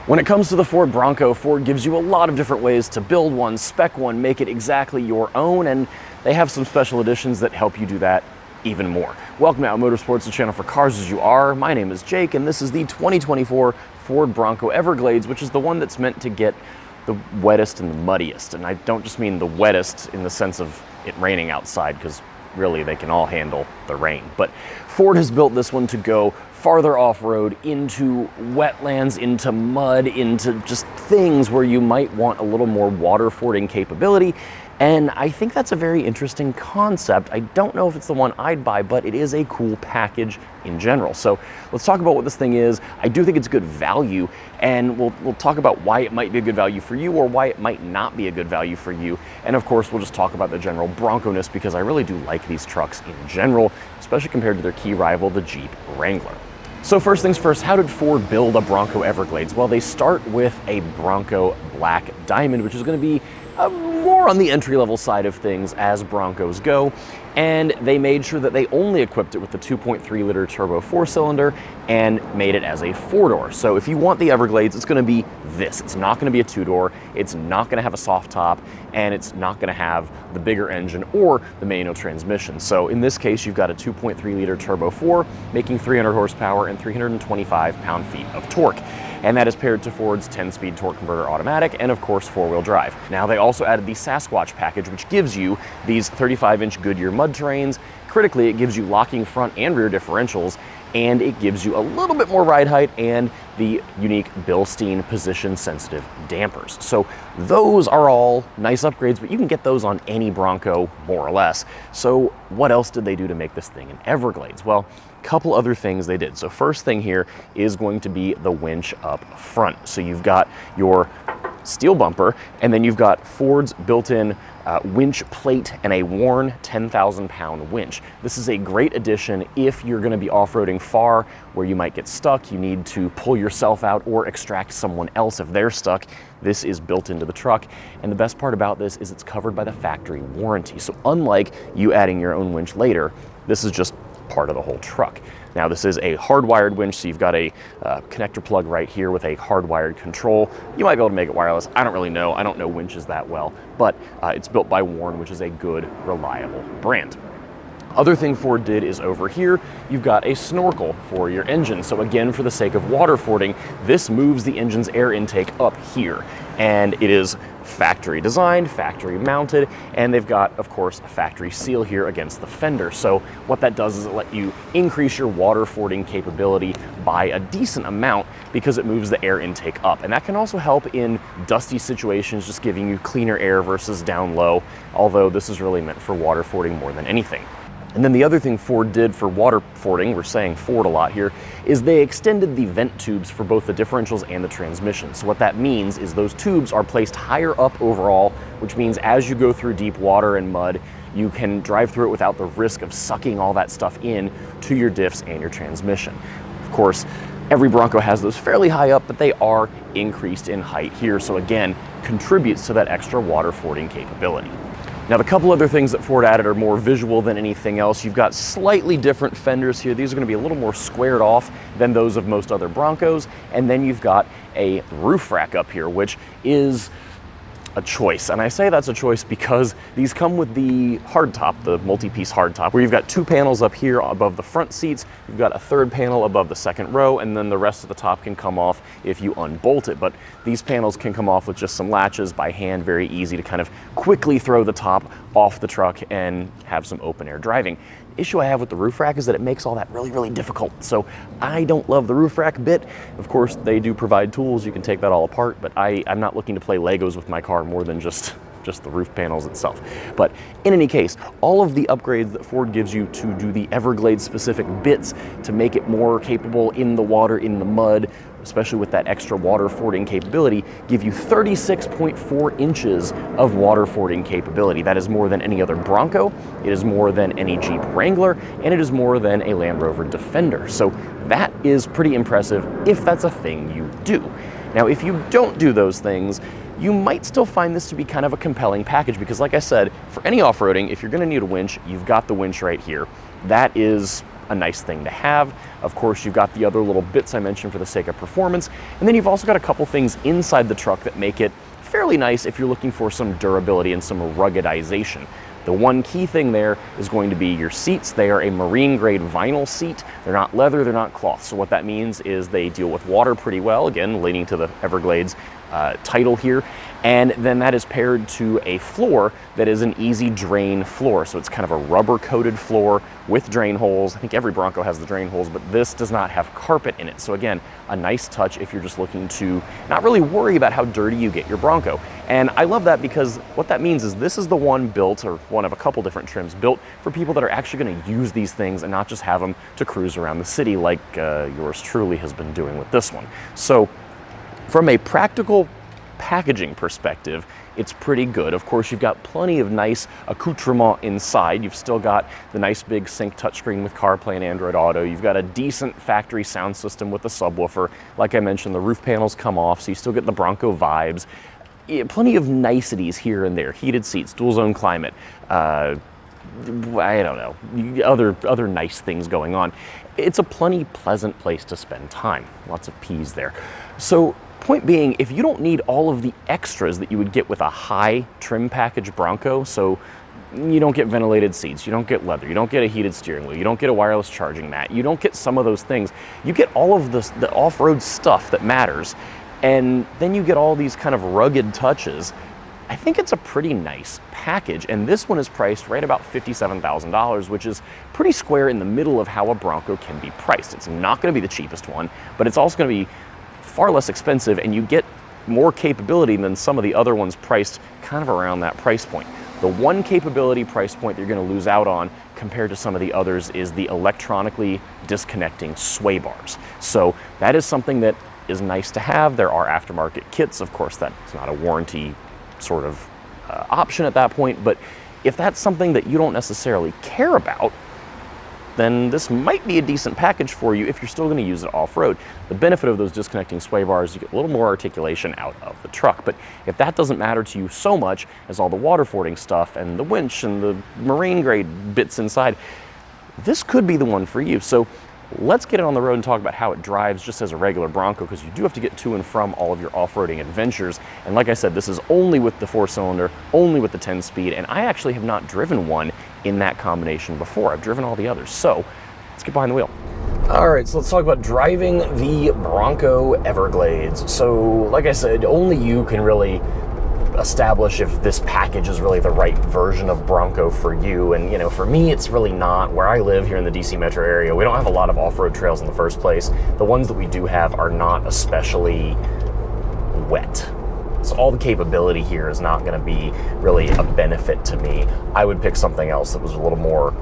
When it comes to the Ford Bronco, Ford gives you a lot of different ways to build one, spec one, make it exactly your own, and they have some special editions that help you do that even more. Welcome to Motorsports, the channel for cars as you are. My name is Jake, and this is the 2024 Ford Bronco Everglades, which is the one that's meant to get the wettest and the muddiest. And I don't just mean the wettest in the sense of it raining outside, because really they can all handle the rain. But Ford has built this one to go farther off-road, into wetlands, into mud, into just things where you might want a little more water fording capability. And I think that's a very interesting concept. I don't know if it's the one I'd buy, but it is a cool package in general. So let's talk about what this thing is. I do think it's good value, and we'll talk about why it might be a good value for you or why it might not be a good value for you. And of course, we'll just talk about the general Bronco-ness, because I really do like these trucks in general, especially compared to their key rival, the Jeep Wrangler. So first things first, how did Ford build a Bronco Everglades? Well, they start with a Bronco Black Diamond, which is going to be more on the entry-level side of things as Broncos go, and they made sure that they only equipped it with the 2.3-liter turbo 4-cylinder and made it as a 4-door. So if you want the Everglades, it's going to be this. It's not going to be a 2-door, it's not going to have a soft top, and it's not going to have the bigger engine or the manual transmission. So in this case, you've got a 2.3-liter turbo 4 making 300 horsepower and 325 pound-feet of torque. And that is paired to Ford's 10-speed torque converter automatic and of course 4-wheel drive. Now they also added the Sasquatch package, which gives you these 35-inch Goodyear mud terrains. Critically, it gives you locking front and rear differentials, and it gives you a little bit more ride height and the unique Bilstein position-sensitive dampers. So those are all nice upgrades, but you can get those on any Bronco, more or less. So what else did they do to make this thing an Everglades? Well, a couple other things they did. So first thing here is going to be the winch up front. So you've got your steel bumper, and then you've got Ford's built-in winch plate and a worn 10,000-pound winch. This is a great addition if you're going to be off-roading far where you might get stuck, you need to pull yourself out or extract someone else if they're stuck. This is built into the truck, and the best part about this is it's covered by the factory warranty. So unlike you adding your own winch later, this is just part of the whole truck. Now this is a hardwired winch, so you've got a connector plug right here with a hardwired control. You might be able to make it wireless. I don't really know. I don't know winches that well, but it's built by Warn, which is a good, reliable brand. Other thing Ford did is over here, you've got a snorkel for your engine. So again, for the sake of water fording, this moves the engine's air intake up here. And it is factory designed, factory mounted, and they've got, of course, a factory seal here against the fender. So what that does is it lets you increase your water fording capability by a decent amount because it moves the air intake up. And that can also help in dusty situations, just giving you cleaner air versus down low, although this is really meant for water fording more than anything. And then the other thing Ford did for water fording, we're saying Ford a lot here, is they extended the vent tubes for both the differentials and the transmission. So what that means is those tubes are placed higher up overall, which means as you go through deep water and mud, you can drive through it without the risk of sucking all that stuff in to your diffs and your transmission. Of course, every Bronco has those fairly high up, but they are increased in height here. So again, contributes to that extra water fording capability. Now, the couple other things that Ford added are more visual than anything else. You've got slightly different fenders here. These are going to be a little more squared off than those of most other Broncos. And then you've got a roof rack up here, which is a choice. And I say that's a choice because these come with the hardtop, the multi-piece hardtop, where you've got two panels up here above the front seats, you've got a third panel above the second row, and then the rest of the top can come off if you unbolt it. But these panels can come off with just some latches by hand, very easy to kind of quickly throw the top off the truck and have some open air driving. Issue I have with the roof rack is that it makes all that really, really difficult. So I don't love the roof rack bit. Of course, they do provide tools. You can take that all apart, but I'm not looking to play Legos with my car more than just the roof panels itself. But in any case, all of the upgrades that Ford gives you to do the Everglades specific bits to make it more capable in the water, in the mud, especially with that extra water fording capability, give you 36.4 inches of water fording capability. That is more than any other Bronco, it is more than any Jeep Wrangler, and it is more than a Land Rover Defender. So that is pretty impressive if that's a thing you do. Now, if you don't do those things, you might still find this to be kind of a compelling package because, like I said, for any off-roading, if you're going to need a winch, you've got the winch right here. That is a nice thing to have. Of course, you've got the other little bits I mentioned for the sake of performance, and then you've also got a couple things inside the truck that make it fairly nice if you're looking for some durability and some ruggedization. The one key thing there is going to be your seats. They are a marine grade vinyl seat. They're not leather, they're not cloth. So what that means is they deal with water pretty well, again, leading to the Everglades title here. And then that is paired to a floor that is an easy drain floor. So it's kind of a rubber coated floor with drain holes. I think every Bronco has the drain holes, but this does not have carpet in it. So again, a nice touch if you're just looking to not really worry about how dirty you get your Bronco. And I love that because what that means is this is the one built, or one of a couple different trims built for people that are actually going to use these things and not just have them to cruise around the city like yours truly has been doing with this one. So from a practical packaging perspective, it's pretty good. Of course, you've got plenty of nice accoutrement inside. You've still got the nice big sync touchscreen with CarPlay and Android Auto. You've got a decent factory sound system with the subwoofer. Like I mentioned, the roof panels come off, so you still get the Bronco vibes. Yeah, plenty of niceties here and there. Heated seats, dual zone climate, I don't know, other nice things going on. It's a plenty pleasant place to spend time. Lots of P's there. So point being, if you don't need all of the extras that you would get with a high trim package Bronco, so you don't get ventilated seats, you don't get leather, you don't get a heated steering wheel, you don't get a wireless charging mat, you don't get some of those things, you get all of the off-road stuff that matters, and then you get all these kind of rugged touches. I think it's a pretty nice package, and this one is priced right about $57,000, which is pretty square in the middle of how a Bronco can be priced. It's not going to be the cheapest one, but it's also going to be far less expensive, and you get more capability than some of the other ones priced kind of around that price point. The one capability price point you're going to lose out on compared to some of the others is the electronically disconnecting sway bars. So that is something that is nice to have. There are aftermarket kits. Of course, that's not a warranty sort of option at that point, but if that's something that you don't necessarily care about, then this might be a decent package for you if you're still going to use it off-road. The benefit of those disconnecting sway bars, you get a little more articulation out of the truck. But if that doesn't matter to you so much as all the water fording stuff and the winch and the marine grade bits inside, this could be the one for you. So let's get it on the road and talk about how it drives just as a regular Bronco, because you do have to get to and from all of your off-roading adventures. And like I said, this is only with the 4-cylinder, only with the 10-speed, and I actually have not driven one in that combination before. I've driven all the others. So let's get behind the wheel. All right, so let's talk about driving the Bronco Everglades. So like I said, only you can really establish if this package is really the right version of Bronco for you. And you know, for me, it's really not. Where I live here in the DC metro area, we don't have a lot of off-road trails in the first place. The ones that we do have are not especially wet. So all the capability here is not going to be really a benefit to me. I would pick something else that was a little more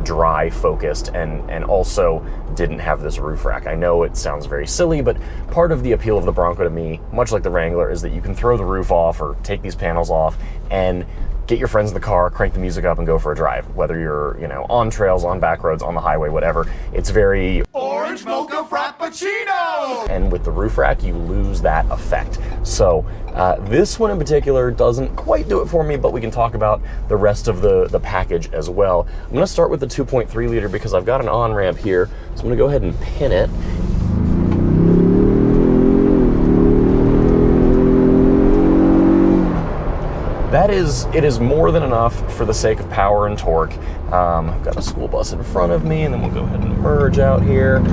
dry focused and also didn't have this roof rack. I know it sounds very silly, but part of the appeal of the Bronco to me, much like the Wrangler, is that you can throw the roof off or take these panels off and get your friends in the car, crank the music up, and go for a drive. Whether you're, you know, on trails, on back roads, on the highway, whatever. It's very orange mocha frappuccino! And with the roof rack, you lose that effect. So this one in particular doesn't quite do it for me, but we can talk about the rest of the package as well. I'm gonna start with the 2.3 liter because I've got an on-ramp here. So I'm gonna go ahead and pin it. It is more than enough for the sake of power and torque. I've got a school bus in front of me, and then we'll go ahead and merge out here.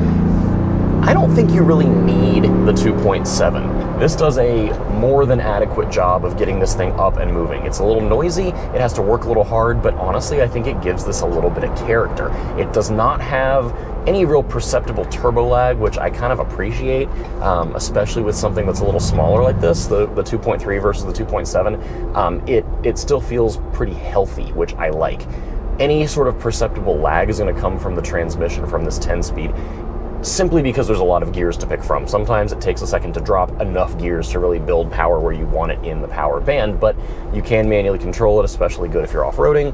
I don't think you really need the 2.7. This does a more than adequate job of getting this thing up and moving. It's a little noisy, it has to work a little hard, but honestly, I think it gives this a little bit of character. It does not have any real perceptible turbo lag, which I kind of appreciate, especially with something that's a little smaller like this, the 2.3 versus the 2.7. It still feels pretty healthy, which I like. Any sort of perceptible lag is going to come from the transmission from this 10-speed, simply because there's a lot of gears to pick from. Sometimes it takes a second to drop enough gears to really build power where you want it in the power band, but you can manually control it, especially good if you're off-roading,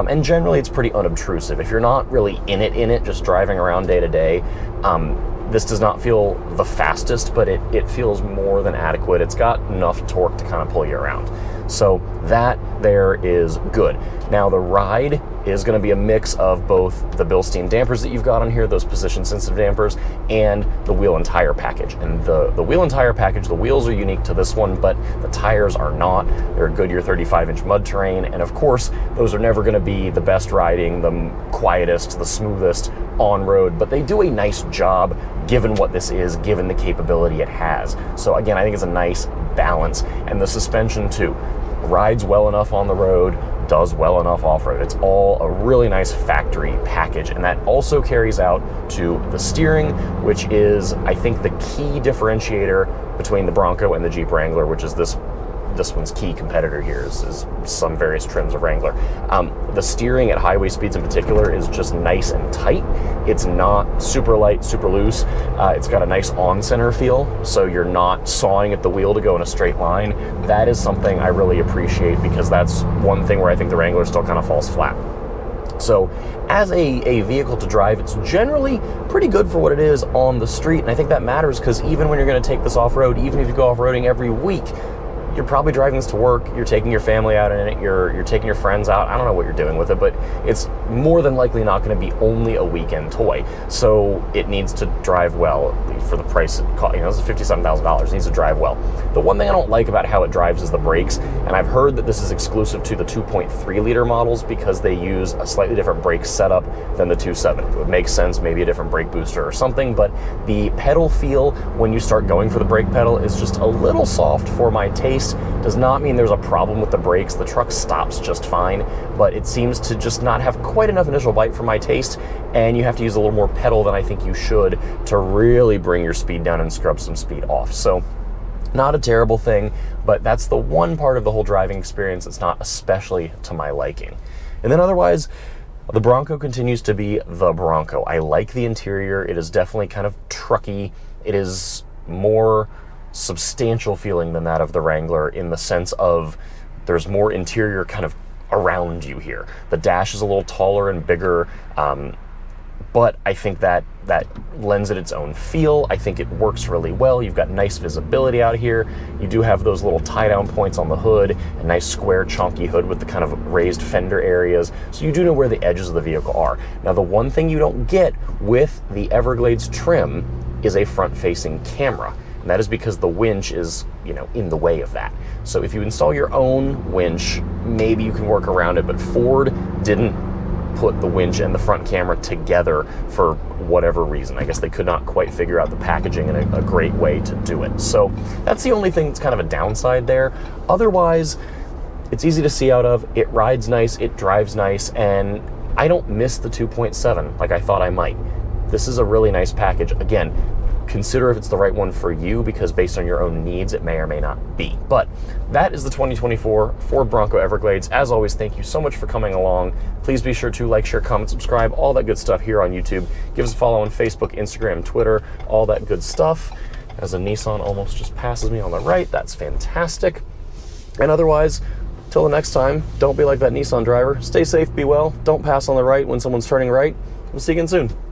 and generally it's pretty unobtrusive. If you're not really in it, just driving around day to day, this does not feel the fastest, but it feels more than adequate. It's got enough torque to kind of pull you around. So that there is good. Now the ride is going to be a mix of both the Bilstein dampers that you've got on here, those position sensitive dampers, and the wheel and tire package. And the wheel and tire package, the wheels are unique to this one, but the tires are not. They're a Goodyear 35-inch mud terrain, and of course those are never going to be the best riding, the quietest, the smoothest on road, but they do a nice job given what this is, given the capability it has. So again, I think it's a nice balance. And the suspension too rides well enough on the road, does well enough off-road. It's all a really nice factory package, and that also carries out to the steering, which is, I think, the key differentiator between the Bronco and the Jeep Wrangler, which is this one's key competitor here is some various trims of Wrangler. The steering at highway speeds in particular is just nice and tight. It's not super light, super loose. It's got a nice on-center feel, so you're not sawing at the wheel to go in a straight line. That is something I really appreciate, because that's one thing where I think the Wrangler still kind of falls flat. So as a vehicle to drive, it's generally pretty good for what it is on the street, and I think that matters, because even when you're going to take this off-road, even if you go off-roading every week, you're probably driving this to work, you're taking your family out in it, you're taking your friends out. I don't know what you're doing with it, but it's more than likely not going to be only a weekend toy. So it needs to drive well for the price it costs. You know, it's $57,000. It needs to drive well. The one thing I don't like about how it drives is the brakes, and I've heard that this is exclusive to the 2.3 liter models because they use a slightly different brake setup than the 2.7. It would make sense, maybe a different brake booster or something, but the pedal feel when you start going for the brake pedal is just a little soft for my taste. Does not mean there's a problem with the brakes. The truck stops just fine, but it seems to just not have quite enough initial bite for my taste, and you have to use a little more pedal than I think you should to really bring your speed down and scrub some speed off. So not a terrible thing, but that's the one part of the whole driving experience that's not especially to my liking. And then otherwise, the Bronco continues to be the Bronco. I like the interior. It is definitely kind of trucky. It is more substantial feeling than that of the Wrangler, in the sense of there's more interior kind of around you here. The dash is a little taller and bigger, but I think that lends it its own feel. I think it works really well. You've got nice visibility out here. You do have those little tie-down points on the hood, a nice square chunky hood with the kind of raised fender areas, so you do know where the edges of the vehicle are. Now, the one thing you don't get with the Everglades trim is a front-facing camera. And that is because the winch is, in the way of that. So if you install your own winch, maybe you can work around it, but Ford didn't put the winch and the front camera together for whatever reason. I guess they could not quite figure out the packaging in a great way to do it. So that's the only thing that's kind of a downside there. Otherwise, it's easy to see out of. It rides nice, it drives nice, and I don't miss the 2.7 like I thought I might. This is a really nice package. Again, consider if it's the right one for you, because based on your own needs, it may or may not be. But that is the 2024 Ford Bronco Everglades. As always, thank you so much for coming along. Please be sure to like, share, comment, subscribe, all that good stuff here on YouTube. Give us a follow on Facebook, Instagram, Twitter, all that good stuff. As a Nissan almost just passes me on the right, that's fantastic. And otherwise, till the next time, don't be like that Nissan driver. Stay safe, be well, don't pass on the right when someone's turning right. We'll see you again soon.